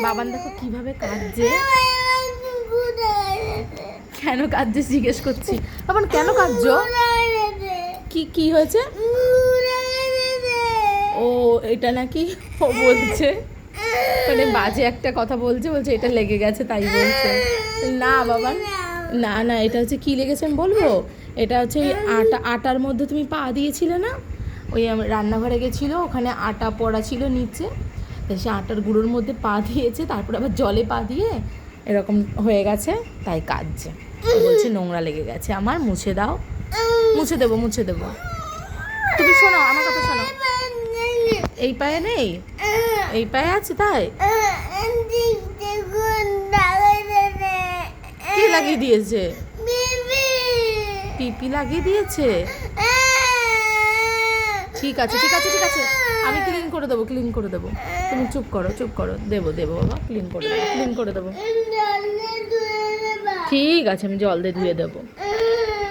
বাবান দেখো কিভাবে কাঁদছে। কেন কাঁদছে জিজ্ঞেস করছি। বাবান কেন কাঁদছো? কি কি হয়েছে? ও এটা নাকি ও বলছে মানে বাজে একটা কথা বলছে, বলছে এটা লেগে গেছে তাই বলছে। না বাবা, না না, এটা হচ্ছে কি লেগেছে আমি বলবো। এটা হচ্ছে ওই আটার মধ্যে তুমি পা দিয়েছিলে না, ওই রান্নাঘরে গেছিলো, ওখানে আটা পড়া ছিল নিচে, তো সে আটার গুঁড়োর মধ্যে পা দিয়েছে, তারপর আবার জলে পা দিয়ে এরকম হয়ে গেছে, তাই কাঁদছে। বলছে নোংরা লেগে গেছে আমার, মুছে দাও। মুছে দেবো মুছে দেবো। তুমি শোনো আমার কথা শোনো। এই পায়ে নেই, এই পায়ে আছে তাই। কি লাগিয়ে দিয়েছে? পিপি লাগিয়ে দিয়েছে। ঠিক আছে ঠিক আছে ঠিক আছে, আমি ক্লিন করে দেবো, ক্লিন করে দেবো। তুমি চুপ করো চুপ করো, দেবো দেবো বাবা, ক্লিন করে দেবো, ক্লিন করে দেবো। ঠিক আছে আমি জল দিয়ে ধুয়ে দেবো।